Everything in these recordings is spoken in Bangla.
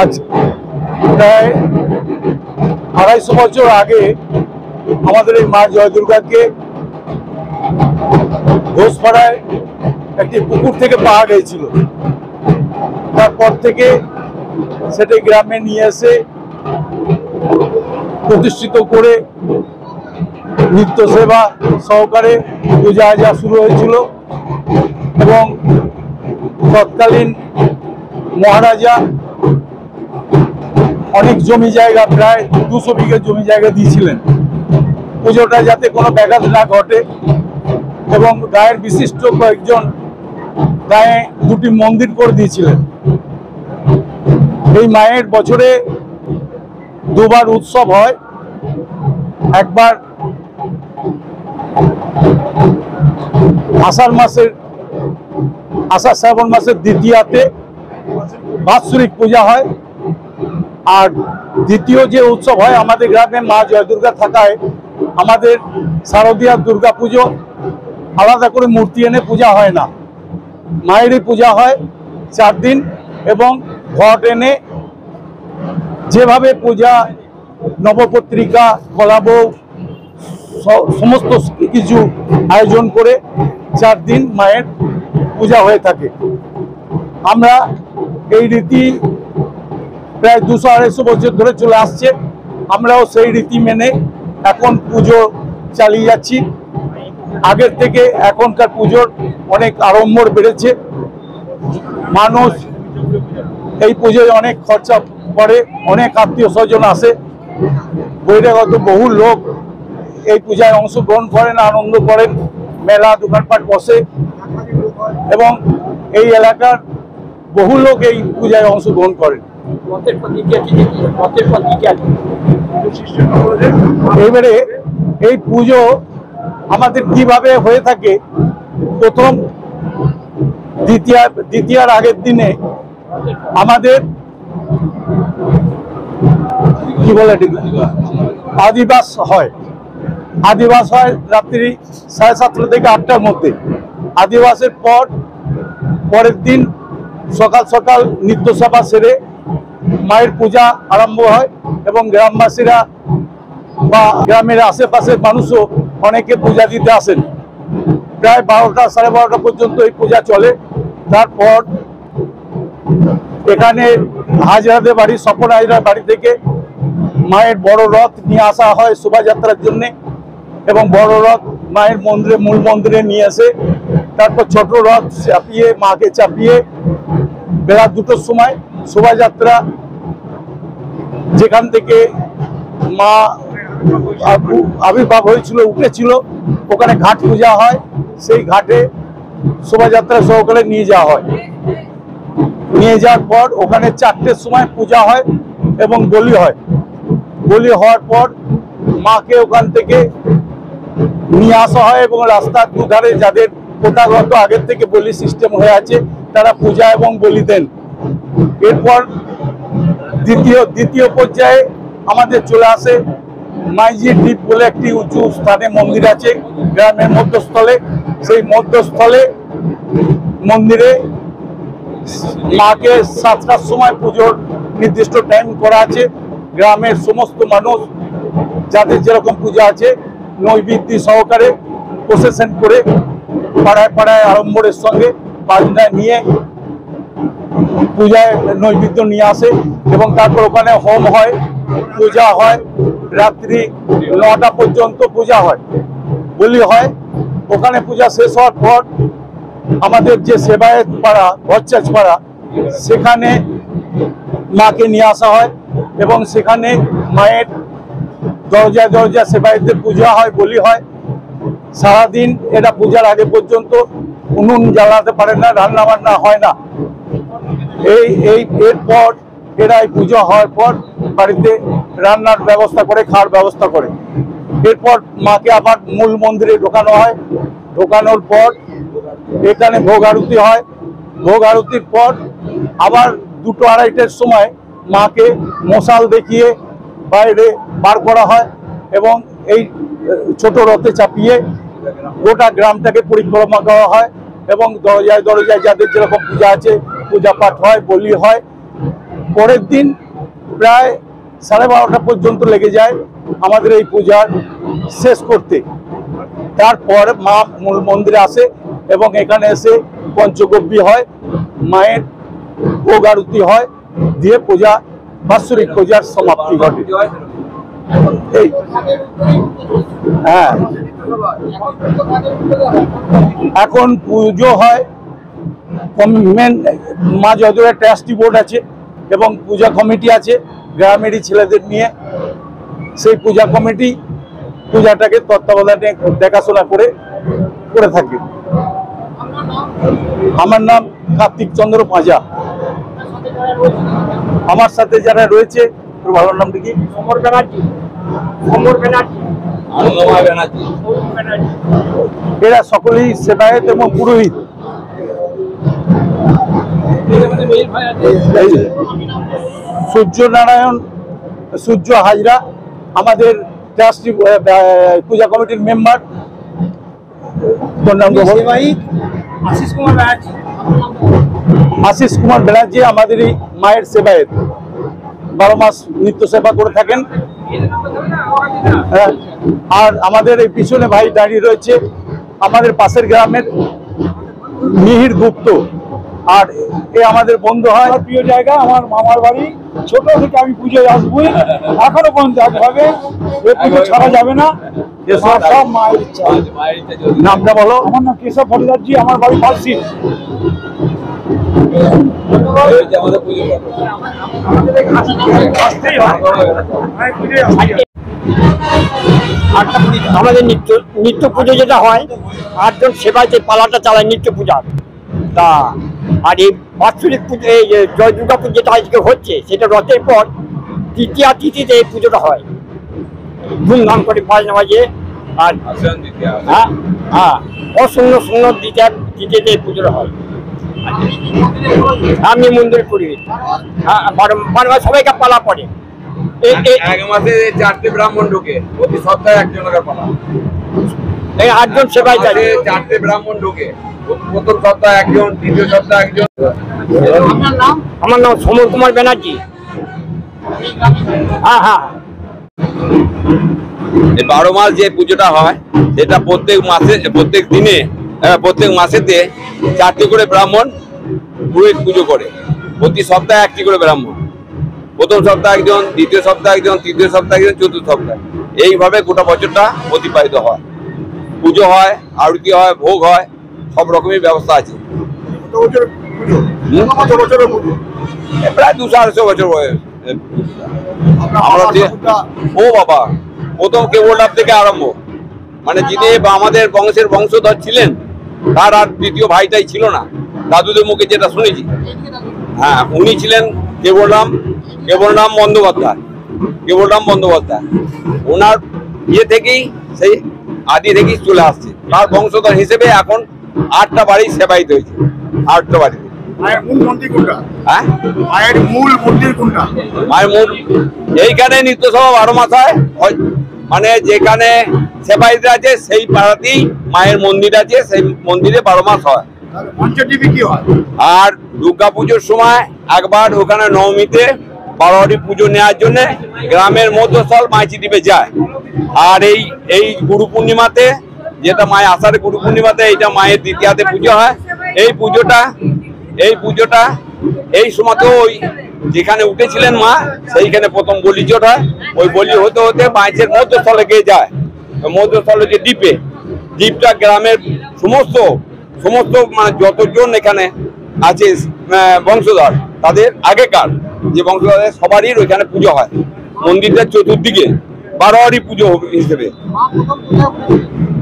আজ প্রায় 250 বছর আগে আমাদের এই মা জয় দুর্গাকে ঘোষপাড়ায় একটি পুকুর থেকে পাওয়া গিয়েছিল। তারপর থেকে সেটি গ্রামে নিয়ে এসে প্রতিষ্ঠিত করে নিত্য সেবা সহকারে পূজা আজা শুরু হয়েছিল এবং তৎকালীন মহারাজা অনেক জমি জায়গা, প্রায় 200 বিঘা জমি জায়গা দিয়েছিলেন পুজোটা যাতে কোনো ব্যাঘাত না ঘটে, এবং গায়ের বিশিষ্ট কয়েকজন গায়ে 2টি মন্দির করে দিয়েছিলেন। এই মায়ের বছরে 2বার উৎসব হয়, একবার আষাঢ় শ্রাবণ মাসের দ্বিতীয়াতে বাৎসরিক পূজা হয়, আর দ্বিতীয় যে উৎসব হয় আমাদের গ্রামে মা জয় দুর্গা থাকায় আমাদের শারদীয়া দুর্গা পুজো আলাদা করে মূর্তি এনে পূজা হয় না, মায়েরই পূজা হয় 4 দিন, এবং ঘট এনে যেভাবে পূজা নবপত্রিকা কলাবউ সমস্ত কিছু আয়োজন করে 4 দিন মায়ের পূজা হয়ে থাকে। আমরা এই রীতি প্রায় 200-250 বছর ধরে চলে আসছে, আমরাও সেই রীতি মেনে এখন পুজো চালিয়ে যাচ্ছি। আগের থেকে এখনকার পুজোর অনেক আড়ম্বর বেড়েছে, মানুষ এই পুজোয় অনেক খরচা করে, অনেক আত্মীয় স্বজন আসে, বহিরাগত বহু লোক এই পূজায় অংশগ্রহণ করেন, আনন্দ করেন, মেলা দোকানপাট বসে এবং এই এলাকার বহু লোক এই পূজায় অংশগ্রহণ করেন। এবারে এই পুজো আমাদের কিভাবে হয়ে থাকে, প্রথম দ্বিতীয়ার আগের দিনে আমাদের কি বলে আদিবাস হয় রাত্রি 7:30 থেকে 8টার মধ্যে। আদিবাসের পরের দিন সকাল সকাল নিত্য সেবা সেরে মায়ের পূজা আরম্ভ হয় এবং গ্রামবাসীরা বা গ্রামের আশেপাশের মানুষও অনেকে পূজা দিতে আসেন। প্রায় 12টা 12:30 পর্যন্ত এই পূজা চলে। তারপর এখানে হাজরাদের বাড়ি, স্বপন হাজরার বাড়ি থেকে মায়ের বড় রথ নিয়ে আসা হয় শোভাযাত্রার জন্য, এবং বড় রথ মায়ের মন্দিরে, মূল মন্দিরে নিয়ে আসে। তারপর ছোট রথ চাপিয়ে মাকে চাপিয়ে বেলা 2টোর সময় শোভাযাত্রা যেখান থেকে মা আবির্ভাব হয়েছিল, উঠেছিল, ওখানে ঘাট পূজা হয়, সেই ঘাটে শোভাযাত্রা সহকারে নিয়ে যাওয়া হয়। নিয়ে যাওয়ার পর ওখানে 4টের সময় পূজা হয় এবং বলি হয়। বলি হওয়ার পর মাকে ওখান থেকে নিয়ে আসা হয় এবং রাস্তার দুধারে যাদের প্রথাগত আগের থেকে বলি সিস্টেম হয়ে আছে তারা পূজা এবং বলি দেন। এরপর দ্বিতীয় পর্যায়ে আমাদের চলে আসে মাইজি দ্বীপ বলে একটি উঁচু স্থানে মন্দির আছে গ্রামের মধ্যস্থলে। সেই মধ্যস্থলে মন্দিরে মাকে 7টার সময় পুজোর নির্দিষ্ট টাইম করা আছে। গ্রামের সমস্ত মানুষ যাদের যেরকম পূজা আছে নৈবেদ্য সহকারে প্রসেশন করে পাড়ায় পাড়ায় আড়ম্বরের সঙ্গে বাজনা নিয়ে পূজায় নৈবেদ্য নিয়ে আসে এবং তারপর ওখানে হোম হয়, পূজা হয়, রাত্রি 9টা পর্যন্ত পূজা হয়, বলি হয়। ওখানে পূজা শেষ হওয়ার পর আমাদের যে সেবায়েত পাড়া, ভরচাজ পাড়া, সেখানে মাকে নিয়ে আসা হয় এবং সেখানে মায়ের দরজায় দরজায় সেবায়েতদের পূজা হয়, বলি হয়। সারাদিন এটা পূজার আগে পর্যন্ত উনুন জ্বালাতে পারে না, রান্না বান্না হয় না। এরপর এরা এই পুজো হওয়ার পর বাড়িতে রান্নার ব্যবস্থা করে, খাওয়ার ব্যবস্থা করে। এরপর মাকে আবার মূল মন্দিরে ঢোকানো হয়। ঢোকানোর পর এখানে ভোগ আরতি হয়। ভোগ আরতির পর আবার 2-2:30টার সময় মাকে মশাল দেখিয়ে বাইরে বার করা হয় এবং এই ছোট রথে চাপিয়ে গোটা গ্রামটাকে পরিক্রমা করা হয় এবং দরজায় দরজায় যাদের যেরকম পূজা আছে পূজা পাঠ হয়, বলি হয়। পরের দিন প্রায় 12:30 পর্যন্ত লেগে যায় আমাদের এই পূজার শেষ করতে। তারপর মা মূল মন্দিরে আসে এবং এখানে এসে পঞ্চগব্যী হয়, মায়ের ভোগ আরতি হয়, দিয়ে পূজা বাৎসরিক পূজার সমাপ্তি ঘটে। এই হ্যাঁ, এখন পুজো হয়, মা জয়দুর্গা ট্রাস্টি বোর্ড আছে এবং পূজা কমিটি আছে গ্রামেরই ছেলেদের নিয়ে। সেই পূজা কমিটি পূজাটাকে তত্ত্বাবধানে দেখাশোনা করে থাকে। আমার নাম কার্তিক চন্দ্র পাঁজা। আমার সাথে যারা রয়েছে, তোর ভালো নামটা কি? সমর ব্যানার্জি। এরা সকলেই সেবায়েত এবং পুরোহিত। সূর্য হাজরা আমাদের ট্রাস্টি পূজা কমিটির মেম্বার। আশিস কুমার ব্যানার্জি আমাদের এই মায়ের সেবায়েত, 12 মাস নিত্য সেবা করে থাকেন। আর আমাদের এই পিছনে ভাই দাঁড়িয়ে রয়েছে আমাদের পাশের গ্রামের মিহির গুপ্ত। আর এ আমাদের বন্ধু হয়, প্রিয় জায়গা, আমার মামার বাড়ি। ছোট থেকে আমি পুজোয় আসবোই, এখনো পর্যন্ত হবে, পুজো ছাড়া যাবে না। সব মায়ের ইচ্ছা। নামটা বলো? আমার নাম কেশব ভট্টাচার্য, আমার বাড়ি পালসি। আমাদের নিত্য পুজো যেটা হয়, 8 জন সেবাইতে পালাটা চালায় নিত্য পূজা। তা আর এই বাৎসরিক পুজো, এই জয় দুর্গা পুজো যেটা আজকে হচ্ছে, সেটা রথের পর তৃতীয়া তিথিতে এই পুজোটা হয় ধুমধাম করে, বাজনা বাজে। আর হ্যাঁ হ্যাঁ, শূন্য দ্বিতীয়তে এই পুজোটা হয়। আমি মন্দির করি, হ্যাঁ, 12 মাস সবাইকে পালা পড়ে। এক মাসে 4টে ব্রাহ্মণ ঢুকে, প্রতি সপ্তাহে একজনের পালা। এই 8 জন সেবাই যায়, 4টে ব্রাহ্মণ ঢুকে, প্রথম সপ্তাহে একজন, দ্বিতীয় সপ্তাহে একজন। আমার নাম সমর কুমার ব্যানার্জি। হ্যাঁ হ্যাঁ, 12 মাস যে পুজোটা হয়, সেটা প্রত্যেক মাসেতে 4টি করে ব্রাহ্মণ পুরোহিত পুজো করে। প্রতি সপ্তাহে 1টি করে ব্রাহ্মণ, প্রথম সপ্তাহে একজন, দ্বিতীয় সপ্তাহে একজন, তৃতীয় সপ্তাহে একজন, চতুর্থ সপ্তাহে। এইভাবে গোটা বছরটা অতিবাহিত হয়। পুজো হয়, আরতি হয়, ভোগ হয়, সব রকমের ব্যবস্থা আছে। প্রায় 200-250 বছর বয়স। ও বাবা, প্রথম কেবলডাব থেকে আরম্ভ, মানে যিনি আমাদের বংশধর ছিলেন, তার আর দ্বিতীয় ভাইটাই ছিল না, দাদুদের মুখে যেটা শুনেছি। হ্যাঁ, উনি ছিলেন কেবলরাম বন্দ্যোপাধ্যায়। ওনার থেকেই, সেই আদি থেকেই চলে আসছে। তার বংশধর হিসেবে এখন 8টা বাড়ি সেবায়িত হয়েছে। 8টা বাড়িতে। মায়ের মূল মন্দির কোনটা? হ্যাঁ, মায়ের মূল মন্দির কোনটা? মায়ের মূল এইখানে নিত্য সভা 12 মাস হয়। মানে যেখানে সেবায়িত আছে সেই পাড়াতেই মায়ের মন্দির আছে, সেই মন্দিরে 12 মাস হয়। পঞ্চদেবী কি হয়? আর দুর্গা পুজোর সময় একবার ওখানে নবমীতে বারোয়ারি পুজো নেওয়ার জন্য গ্রামের মধ্যস্থল মাইচি দ্বীপে যায়। আর এই গুরু পূর্ণিমাতে, যেটা মায়ের আষাঢ়ে গুরু পূর্ণিমাতে, এইটা মায়ের দ্বিতীয়াতে পুজো হয়। এই পুজোটা এই সময় তো ওই যেখানে উঠেছিলেন মা, সেইখানে প্রথম বলিচট হয়। ওই বলি হতে হতে মাইচের মধ্যস্থলে গিয়ে যায়। মধ্যস্থলে যে দ্বীপটা গ্রামের সমস্ত মানে যতজন এখানে আছে বংশধর, তাদের আগেকার যে বংশধরের সবারই ওইখানে পুজো হয়। মন্দিরটার চতুর্দিকে বারোয়ারি পুজো হিসেবে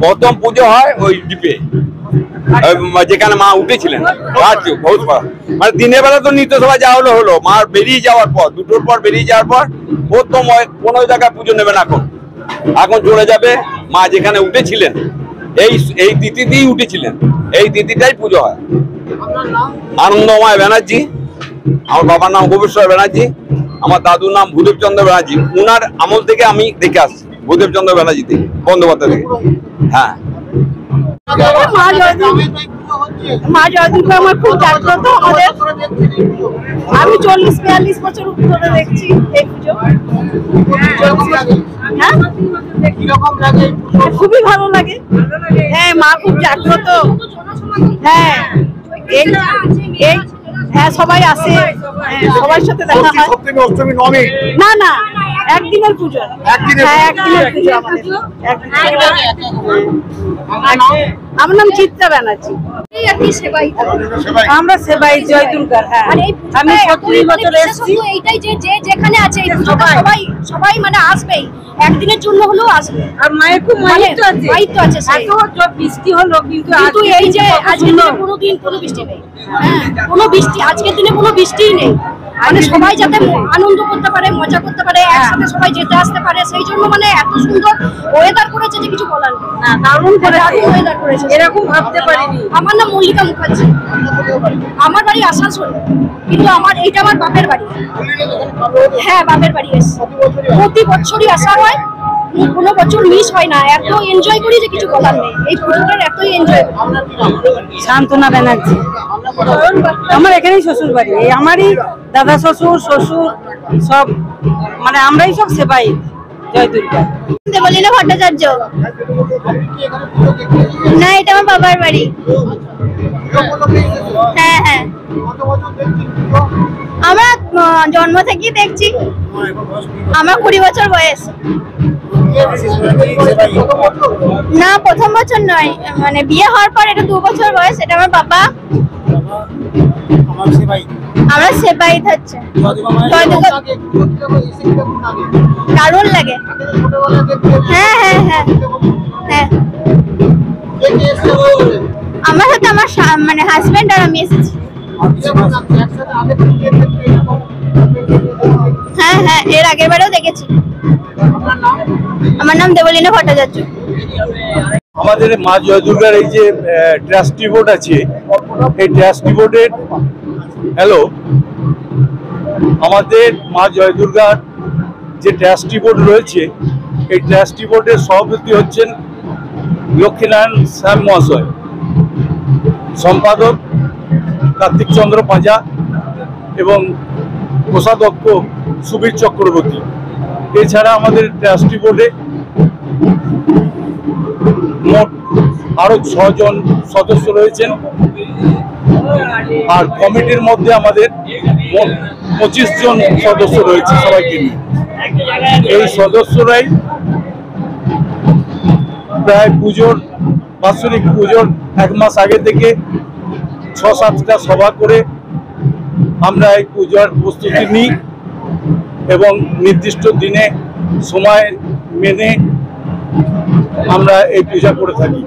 প্রথম পুজো হয় ওই দ্বীপে, যেখানে মা উঠেছিলেন। মানে দিনের বেলা তো নিত্য সভা যা হলো, মা বেরিয়ে যাওয়ার পর, 2টোর পর বেরিয়ে যাওয়ার পর প্রথম কোনো জায়গায় পুজো নেবেন। এখন চলে যাবে মা যেখানে উঠেছিলেন, এই তিথিতেই উঠেছিলেন, এই তিথিটাই পুজো হয়। আনন্দময় ব্যানার্জি, আমার বাবার নাম গোবেশ্বর ব্যানার্জি, আমার দাদুর নাম ভূদেব চন্দ্র ব্যানার্জি। উনার আমল থেকে আমি দেখে আসছি, ভূদেব চন্দ্র ব্যানার্জি থেকে, বন্দ্যোপাধ্যায় থেকে। হ্যাঁ। মা জয়দুর্গা আমার খুব জাগ্রত আমাদের। আমি 40-42 বছর ধরে দেখছি এই পুজো। হ্যাঁ, খুবই ভালো লাগে। হ্যাঁ, মা খুব জাগ্রত। হ্যাঁ, হ্যাঁ, সবাই আসে, সবার সাথে দেখা হয়। সপ্তমী অষ্টমী নবমী না না, একদিনের পুজো। হ্যাঁ, একদিনের পুজো আমাদের। আমার নাম চিত্রা ব্যানার্জি। আমরা সেবাই জয় দুর্গার। হ্যাঁ, আমি 70 বছর এসেছি। এইটাই যে যেখানে আছে সবাই সবাই মানে আসবেই, একদিনের জন্য হলেও আসবে। আর মায়ের খুব মাহিত্য আছে। মাহিত্য আছে। এত বৃষ্টি হলো কিন্তু এই যে আজকের দিনে কোনো বৃষ্টি নেই। হ্যাঁ, কোনো বৃষ্টি আজকের দিনে কোনো বৃষ্টিই নেই। মানে সবাই যাতে আনন্দ করতে পারে, মজা করতে পারে, একসাথে সবাই যেতে আসতে পারে, সেই জন্য মানে এত সুন্দর ওয়েদার করেছে যে কিছু বলার নেই। দারুণ ওয়েদার করেছে, এরকম ভাবতে পারিনি। আমার নাম মল্লিকা মুখার্জি। আমার বাড়ি আসানসোল, কিন্তু এইটা আমার বাপের বাড়ি। হ্যাঁ, বাপের বাড়ি এসে প্রতি বছরই আসা হয়, কোনো বছর মিস হয় না। এত এনজয় করি যে কিছু বলার নেই। এই পুজোটার এতই এনজয়। শান্তনা ব্যানার্জি। আমার এখানেই শ্বশুর বাড়ি। এই আমারই দাদা শ্বশুর সব, মানে আমরাই সব সেবাই জয় দুর্গা। দেবলীনা ভট্টাচার্য। না, এটা আমার বাবার বাড়ি। হ্যাঁ হ্যাঁ, আমরা জন্ম থেকেই দেখছি। আমার 20 বছর বয়স। না, প্রথম বছর নয়, মানে বিয়ে হওয়ার পর এটা 2 বছর বয়স। এটা আমার বাবা। আমরা সেবাই হচ্ছে। দারুণ লাগে। হ্যাঁ হ্যাঁ হ্যাঁ হ্যাঁ, আমার সাথে আমার মানে হাজবেন্ড আর আমি এসেছি। হ্যাঁ হ্যাঁ, এর আগের বারেও দেখেছি। আমার নাম দেবলীনা ভট্টাচার্য। আমাদের মা জয় দুর্গার এই যে ট্রাস্টি বোর্ড আছে, এই ট্রাস্টি বোর্ডের আমাদের মা জয় দুর্গার যে ট্রাস্টি বোর্ড রয়েছে, এই ট্রাস্টি বোর্ডের সভাপতি হচ্ছেন লক্ষ্মীনারায়ণ শ্যাম মহাশয়, সম্পাদক কার্তিক চন্দ্র পাঁজা এবং কোষাধ্যক্ষ সুবীর চক্রবর্তী। এছাড়া আমাদের ট্রাস্টি বোর্ডে মোট আরো 6 জন সদস্য রয়েছেন। আর কমিটির মধ্যে আমাদের মোট 25 জন সদস্য রয়েছে সবাইকে নিয়ে। এই সদস্যরাই প্রায় বাৎসরিক পুজোর 1 মাস আগে থেকে 6-7টা সভা করে আমরা এই পূজার প্রস্তুতি নিই এবং নির্দিষ্ট দিনে সময় মেনে আমরা এই পূজা করে থাকি।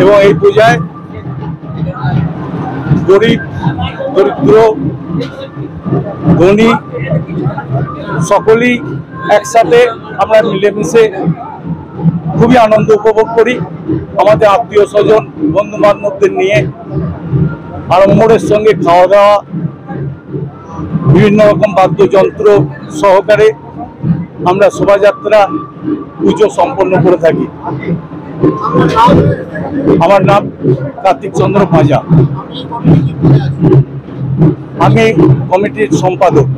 এবং এই পূজায় গরিব দরিদ্র ধনী সকলেই একসাথে আমরা মিলেমিশে খুবই আনন্দ উপভোগ করি। আমাদের আত্মীয় স্বজন বন্ধু বান্ধবদের নিয়ে আড়ম্বরের সঙ্গে খাওয়া দাওয়া, বিভিন্ন রকম বাদ্যযন্ত্র সহকারে আমরা শোভাযাত্রা পুজো সম্পন্ন করে থাকি। আমার নাম কার্তিক চন্দ্র পাঁজা। আমি কমিটির সম্পাদক।